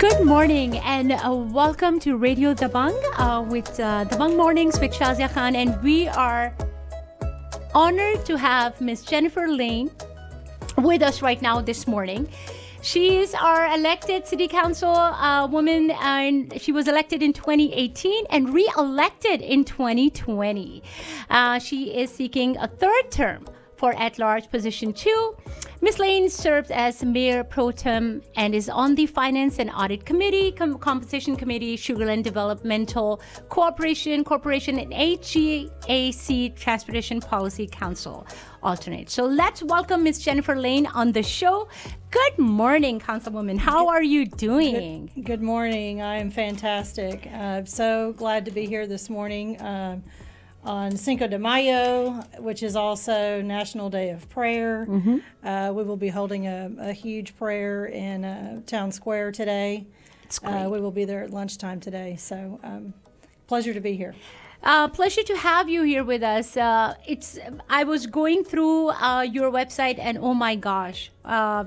Good morning and welcome to Radio Dabang with Dabang Mornings with Shazia Khan, and we are honored to have Miss Jennifer Lane with us right now this morning. She is our elected city council woman, and she was elected in 2018 and re-elected in 2020. She is seeking a third term for at-large position 2. Ms. Lane serves as Mayor Pro Tem and is on the Finance and Audit Committee, Compensation Committee, Sugarland Developmental Corporation, and HGAC Transportation Policy Council alternate. So let's welcome Ms. Jennifer Lane on the show. Good morning, Councilwoman. How are you doing? Good morning. I am fantastic. I'm so glad to be here this morning. On Cinco de Mayo, which is also National Day of Prayer. We will be holding a huge prayer in Town Square today. It's great. We will be there at lunchtime today, so pleasure to be here. Pleasure to have you here with us. I was going through your website, and oh my gosh,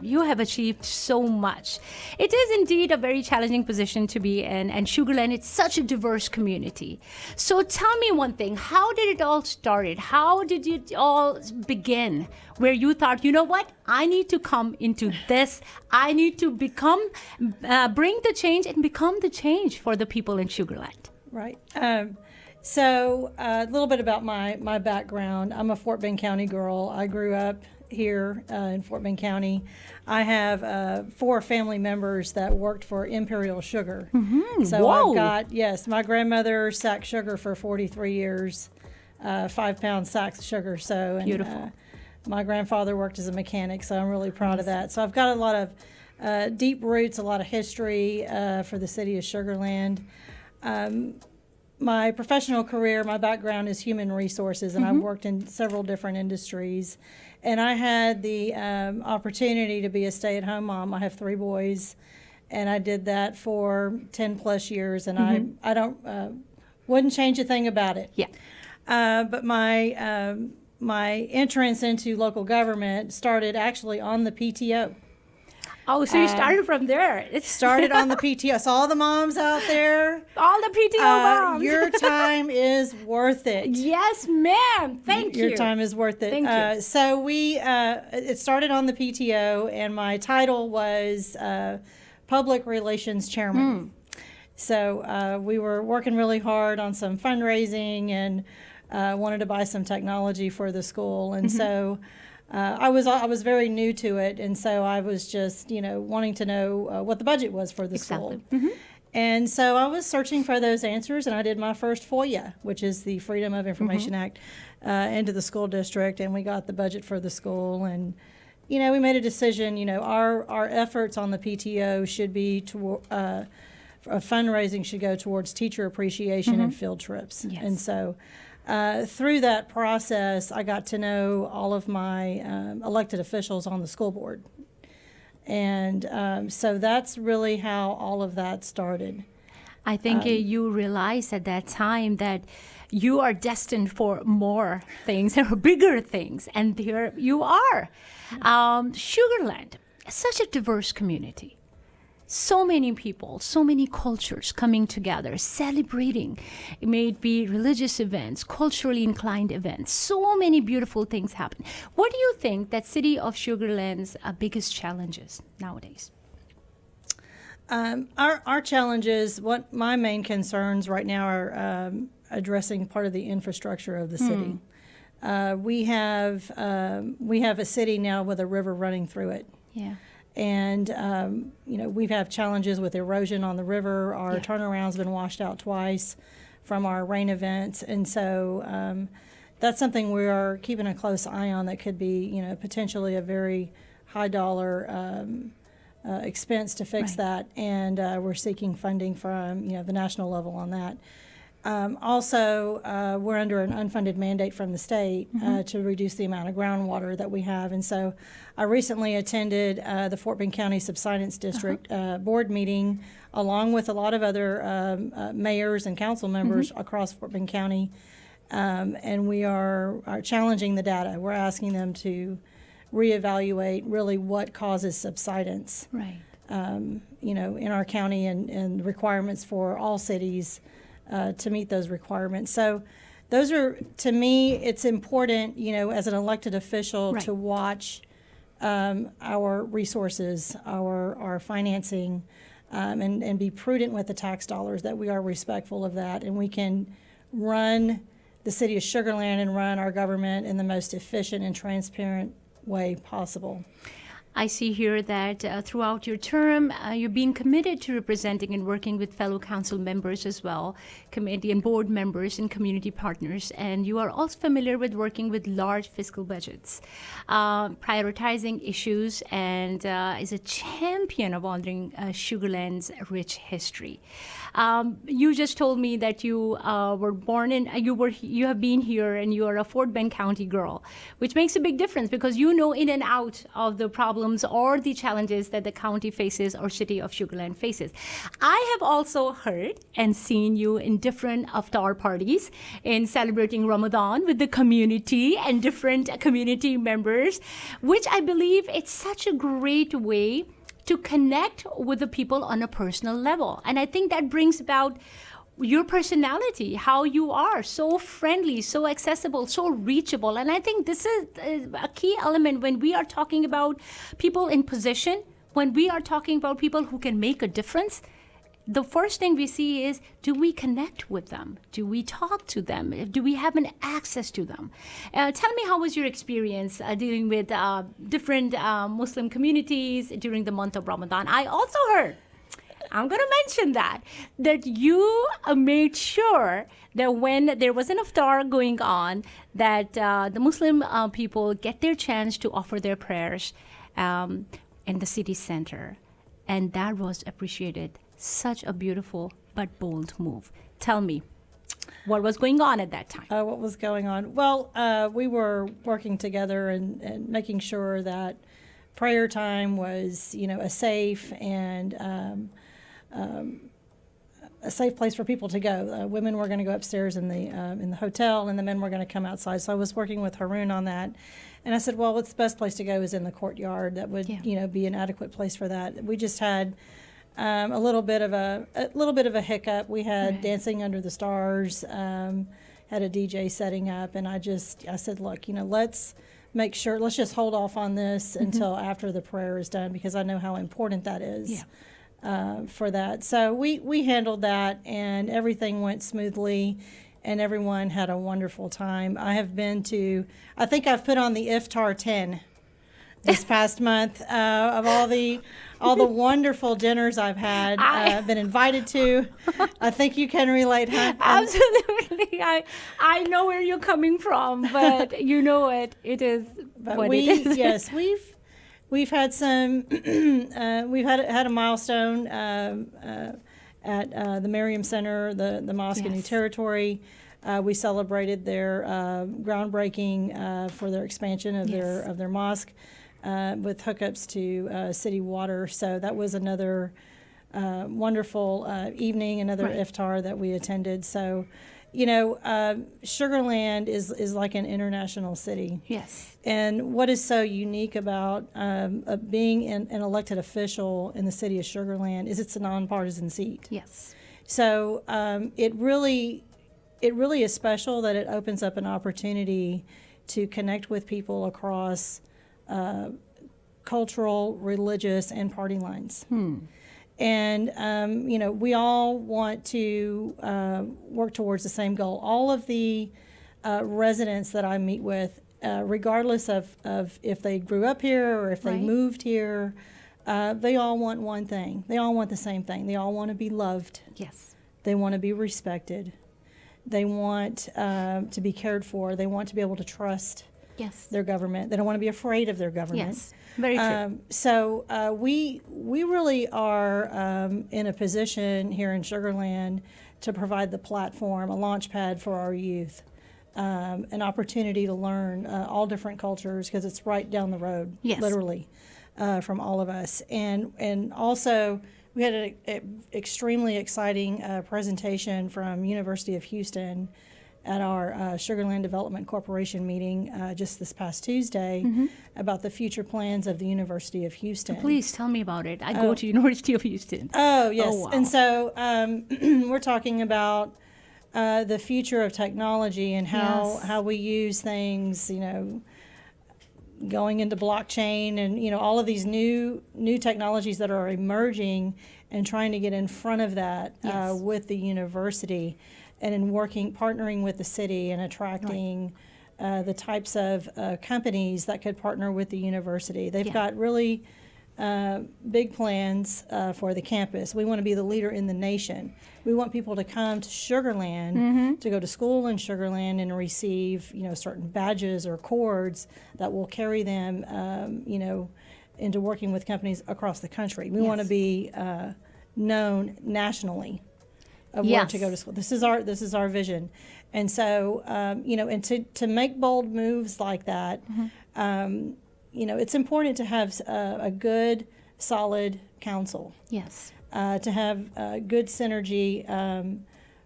you have achieved so much. It is indeed a very challenging position to be in, and Sugarland, it's such a diverse community. So tell me one thing, how did it all start? How did it all begin? Where you thought, you know what, I need to come into this, I need to bring the change and become the change for the people in Sugarland. Right. So a little bit about my background. I'm a Fort Bend County girl. I grew up here in Fort Bend County. I have 4 family members that worked for Imperial Sugar. So Whoa. I've got, yes, my grandmother sacked sugar for 43 years, 5-pound sacks of sugar. So, and, Beautiful. My grandfather worked as a mechanic, so I'm really proud of that. So I've got a lot of deep roots, a lot of history for the city of Sugarland. My professional career, my background is human resources, and I've worked in several different industries. And I had the opportunity to be a stay-at-home mom. I have 3 boys, and I did that for 10 plus years, and I don't wouldn't change a thing about it. Yeah. But my entrance into local government started actually on the PTO. Oh, so you started from there. Started on the PTO. So all the moms out there, All the PTO moms. your time is worth it. Yes, ma'am. Thank you. Your time is worth it. Thank you. So it started on the PTO, and my title was Public Relations Chairman. So we were working really hard on some fundraising and wanted to buy some technology for the school, and so. I was very new to it, and so I was just, wanting to know what the budget was for the school. And so I was searching for those answers, and I did my first FOIA, which is the Freedom of Information Act, into the school district, and we got the budget for the school. And, we made a decision, our efforts on the PTO should be fundraising should go towards teacher appreciation and field trips. Yes. And so through that process, I got to know all of my elected officials on the school board. And so that's really how all of that started. I think you realized at that time that you are destined for more things or bigger things. And here you are. Sugarland, such a diverse community. So many people, so many cultures coming together, celebrating. It may be religious events, culturally inclined events. So many beautiful things happen. What do you think that city of Sugarland's biggest challenges nowadays? Our challenges, what my main concerns right now are addressing part of the infrastructure of the city. We have a city now with a river running through it. Yeah. And, we've had challenges with erosion on the river. Our turnaround's been washed out twice from our rain events. And so that's something we are keeping a close eye on that could be, potentially a very high dollar expense to fix that. And we're seeking funding from, the national level on that. Also, we're under an unfunded mandate from the state to reduce the amount of groundwater that we have. And so I recently attended the Fort Bend County Subsidence District board meeting, along with a lot of other mayors and council members across Fort Bend County. And we are challenging the data. We're asking them to reevaluate really what causes subsidence. Right. in our county and requirements for all cities to meet those requirements. So those are, to me, it's important, as an elected official Right. to watch our resources, our financing, and be prudent with the tax dollars, that we are respectful of that, and we can run the city of Sugar Land and run our government in the most efficient and transparent way possible. I see here that throughout your term, you're being committed to representing and working with fellow council members as well, committee and board members and community partners. And you are also familiar with working with large fiscal budgets, prioritizing issues, and is a champion of honoring Sugar Land's rich history. You just told me that you were born in, you have been here, and you are a Fort Bend County girl, which makes a big difference because you know in and out of the problems or the challenges that the county faces or city of Sugar Land faces. I have also heard and seen you in different iftar parties in celebrating Ramadan with the community and different community members, which I believe it's such a great way to connect with the people on a personal level. And I think that brings about your personality, how you are so friendly, so accessible, so reachable. And I think this is a key element when we are talking about people in position, when we are talking about people who can make a difference. The first thing we see is, do we connect with them? Do we talk to them? Do we have an access to them? Tell me, how was your experience dealing with different Muslim communities during the month of Ramadan? I also heard, I'm going to mention that you made sure that when there was an iftar going on, that the Muslim people get their chance to offer their prayers in the city center. And that was appreciated. Such a beautiful but bold move. Tell me, what was going on at that time? What was going on? Well, we were working together and making sure that prayer time was, a safe and a safe place for people to go. Women were going to go upstairs in the hotel, and the men were going to come outside. So I was working with Haroon on that, and I said, well, what's the best place to go is in the courtyard. That would, be an adequate place for that. We just had a little bit of a hiccup. We had Dancing Under the Stars, had a DJ setting up, and I said, look, let's make sure, let's just hold off on this until after the prayer is done, because I know how important that is. For that. So we handled that, and everything went smoothly, and everyone had a wonderful time. I think I've put on the Iftar 10 this past month of all the wonderful dinners I've had, been invited to. I think you can relate, huh? Absolutely. I know where you're coming from, but you know it is what it is. Yes, We've had some. We've had a milestone at the Merriam Center, the mosque in New Territory. We celebrated their groundbreaking for their expansion of their mosque with hookups to city water. So that was another wonderful evening, another iftar that we attended. So, Sugar Land is like an international city. Yes. And what is so unique about being an elected official in the city of Sugar Land is it's a nonpartisan seat. Yes. So it really is special that it opens up an opportunity to connect with people across cultural, religious, and party lines. And, we all want to work towards the same goal. All of the residents that I meet with, regardless of if they grew up here or if they moved here, they all want one thing. They all want the same thing. They all want to be loved. Yes. They want to be respected. They want to be cared for. They want to be able to trust their government. They don't want to be afraid of their government. Yes. Very true. So we really are in a position here in Sugar Land to provide the platform, a launch pad for our youth, an opportunity to learn all different cultures, because it's right down the road, literally, from all of us. And also, we had an extremely exciting presentation from University of Houston at our Sugarland Development Corporation meeting just this past Tuesday about the future plans of the University of Houston. Please tell me about it. I go to University of Houston. Oh, yes. Oh, wow. And so we're talking about the future of technology and how we use things, going into blockchain and, all of these new technologies that are emerging, and trying to get in front of that with the university, and in partnering with the city and attracting the types of companies that could partner with the university. They've got really big plans for the campus. We want to be the leader in the nation. We want people to come to Sugarland, to go to school in Sugarland and receive, certain badges or cords that will carry them, into working with companies across the country. We want to be known nationally of where to go to school. This is our vision, and so and to make bold moves like that. It's important to have a good, solid council. Yes. To have good synergy.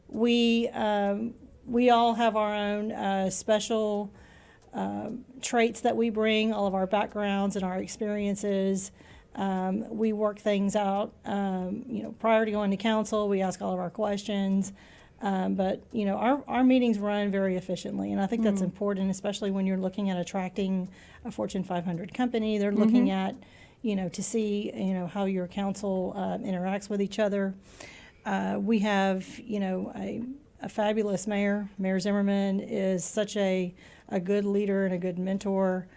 We all have our own special traits that we bring, all of our backgrounds and our experiences. We work things out, prior to going to council. We ask all of our questions. But our meetings run very efficiently, and I think that's important, especially when you're looking at attracting a Fortune 500 company. They're looking at, to see, how your council interacts with each other. We have, a fabulous mayor. Mayor Zimmerman is such a good leader and a good mentor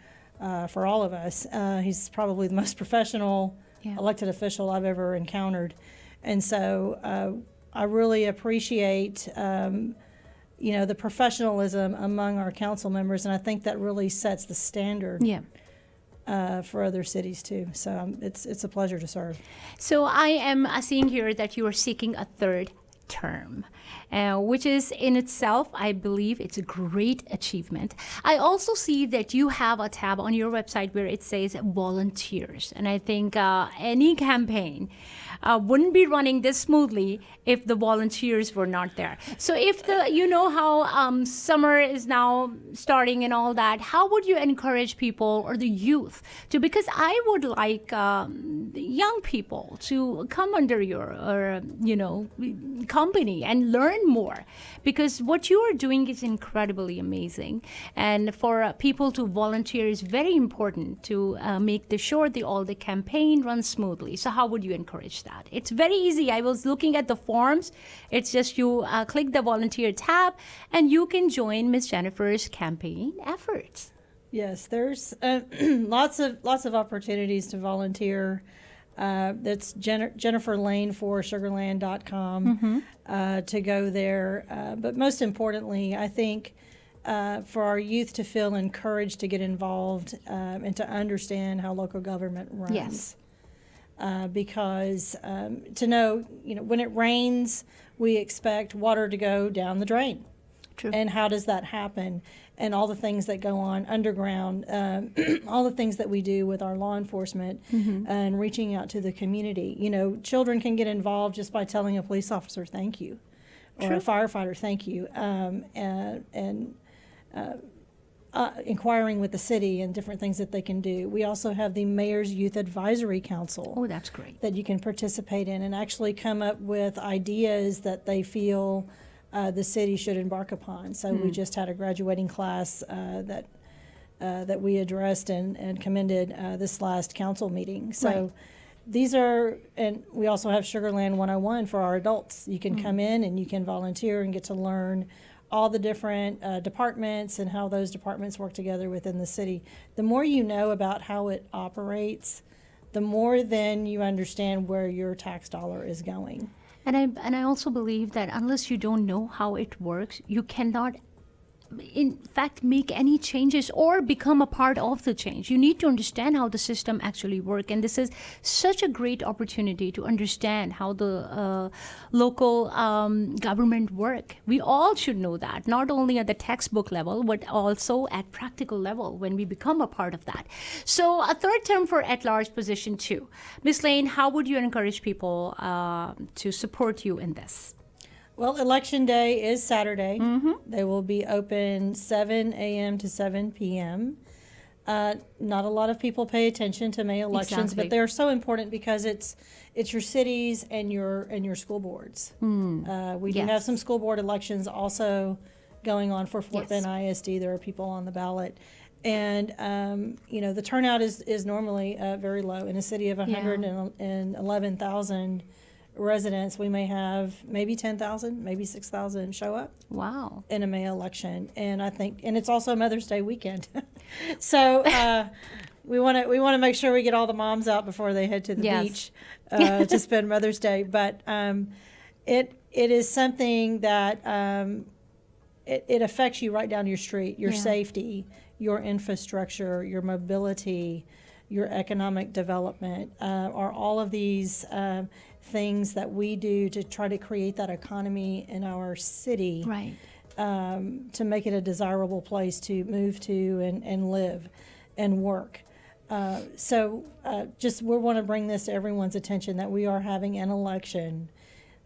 for all of us. He's probably the most professional elected official I've ever encountered, and so I really appreciate, the professionalism among our council members, and I think that really sets the standard for other cities too. So it's a pleasure to serve. So I am seeing here that you are seeking a third term, which is in itself, I believe, it's a great achievement. I also see that you have a tab on your website where it says volunteers, and I think any campaign wouldn't be running this smoothly if the volunteers were not there. So if how summer is now starting and all that, how would you encourage people or the youth to, because I would like young people to come under your company and learn more, because what you are doing is incredibly amazing, and for people to volunteer is very important to make sure all the campaign runs smoothly. So how would you encourage that? It's very easy. I was looking at the forms. It's just you click the volunteer tab and you can join Miss Jennifer's campaign efforts. Yes, there's lots of opportunities to volunteer. That's Jennifer Lane for sugarland.com to go there. But most importantly, I think for our youth to feel encouraged to get involved and to understand how local government runs. Yes. Because to know, when it rains, we expect water to go down the drain. True. And how does that happen? And all the things that go on underground, all the things that we do with our law enforcement and reaching out to the community. Children can get involved just by telling a police officer thank you, or a firefighter thank you, and inquiring with the city and different things that they can do. We also have the Mayor's Youth Advisory Council. Oh, that's great. That you can participate in and actually come up with ideas that they feel the city should embark upon. So we just had a graduating class that we addressed and commended this last council meeting. So these are, and we also have Sugarland 101 for our adults. You can come in and you can volunteer and get to learn all the different departments and how those departments work together within the city. The more you know about how it operates, the more then you understand where your tax dollar is going. And I also believe that unless you don't know how it works, you cannot, in fact, make any changes or become a part of the change. You need to understand how the system actually works. And this is such a great opportunity to understand how the local government work. We all should know that, not only at the textbook level, but also at practical level when we become a part of that. So a third term for at-large position 2. Ms. Lane, how would you encourage people to support you in this? Well, Election Day is Saturday. Mm-hmm. They will be open 7 a.m. to 7 p.m. Not a lot of people pay attention to May elections, Exactly. but they're so important because it's your cities and your school boards. We do Yes. have some school board elections also going on for Fort Yes. Bend ISD. There are people on the ballot. And, the turnout is normally very low. In a city of 111,000 residents, we may have maybe 10,000, maybe 6,000 show up Wow. in a May election. And I think, and it's also Mother's Day weekend. So we want to make sure we get all the moms out before they head to the Yes. beach to spend Mother's Day. But it is something that it affects you right down your street, your Yeah. safety, your infrastructure, your mobility, your economic development, are all of these things that we do to try to create that economy in our city, Right. to make it a desirable place to move to and live and work. Just we want to bring this to everyone's attention that we are having an election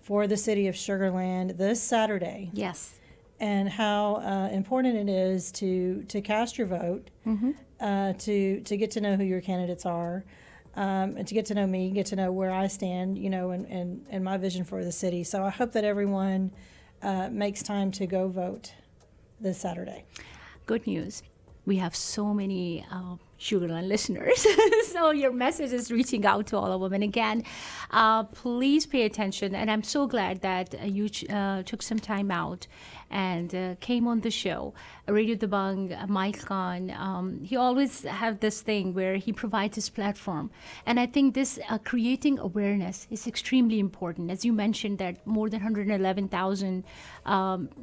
for the city of Sugar Land this Saturday, Yes. and how important it is to cast your vote, to get to know who your candidates are, and to get to know me, get to know where I stand, and my vision for the city. So I hope that everyone makes time to go vote this Saturday. Good news. We have so many Sugarland listeners. So your message is reaching out to all of them. And again, please pay attention. And I'm so glad that you took some time out and came on the show. Radio Dabang, Mike Khan, he always have this thing where he provides his platform. And I think this creating awareness is extremely important. As you mentioned, that more than 111,000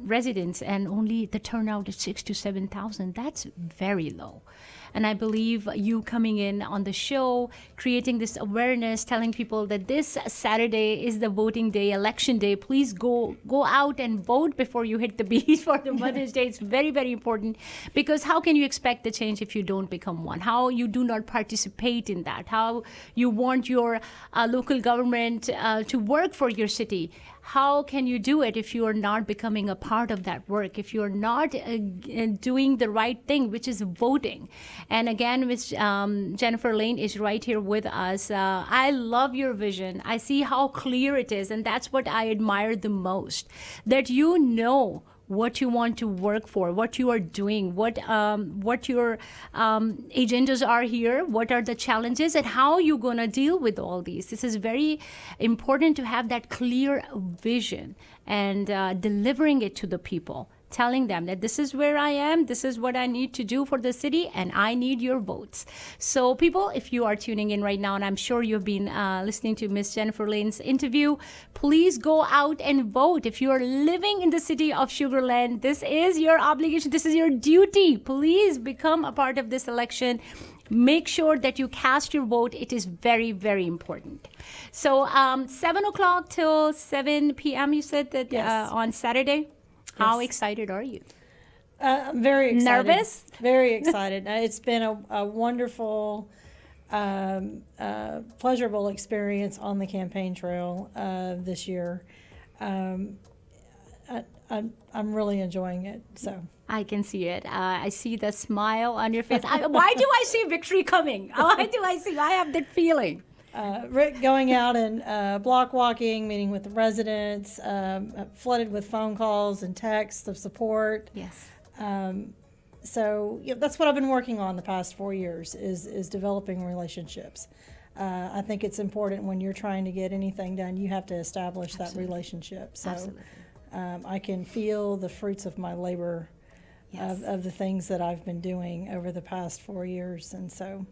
residents and only the turnout is 6 to 7,000. That's very low. And I believe you coming in on the show, creating this awareness, telling people that this Saturday is the voting day, election day. Please go out and vote before you hit the beach for the Mother's Day. It's very, very important, because how can you expect the change if you don't become one? How you do not participate in that? How you want your local government to work for your city? How can you do it if you are not becoming a part of that work, if you're not doing the right thing, which is voting? And again, Ms. Jennifer Lane is right here with us. I love your vision. I see how clear it is, and that's what I admire the most, that you know what you want to work for, what you are doing, what your agendas are here, what are the challenges, and how you're going to deal with all these. This is very important to have that clear vision and delivering it to the people, telling them that this is where I am, this is what I need to do for the city, and I need your votes. So people, if you are tuning in right now, and I'm sure you've been listening to Miss Jennifer Lane's interview, please go out and vote. If you are living in the city of Sugar Land, this is your obligation, this is your duty. Please become a part of this election. Make sure that you cast your vote. It is very, very important. So 7 o'clock till 7 p.m., you said that Yes. on Saturday? How Yes. excited are you? I'm very excited. Nervous? Very excited. It's been a wonderful, pleasurable experience on the campaign trail this year. I'm really enjoying it. So I can see it. I see the smile on your face. Why do I see victory coming? I have that feeling. Rick going out and block walking, meeting with the residents, flooded with phone calls and texts of support. Yes. So that's what I've been working on the past 4 years is developing relationships. I think it's important when you're trying to get anything done, you have to establish that relationship. So Absolutely. I can feel the fruits of my labor Yes. of the things that I've been doing over the past 4 years. And so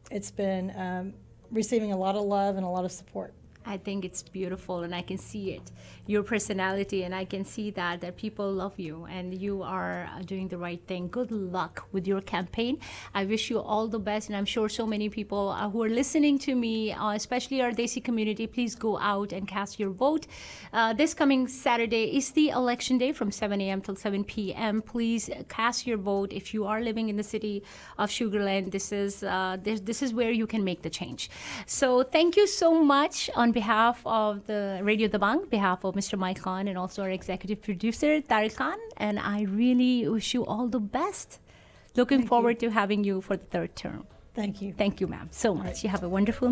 it's been receiving a lot of love and a lot of support. I think it's beautiful, and I can see it, your personality, and I can see that people love you, and you are doing the right thing. Good luck with your campaign. I wish you all the best, and I'm sure so many people who are listening to me, especially our Desi community, please go out and cast your vote. This coming Saturday is the election day from 7 a.m. till 7 p.m. Please cast your vote. If you are living in the city of Sugar Land, this is where you can make the change. So thank you so much on behalf of the Radio Dabang, behalf of Mr. Mike Khan and also our executive producer, Tariq Khan, and I really wish you all the best. Looking forward to having you for the third term. Thank you. Thank you, ma'am, so much. You have a wonderful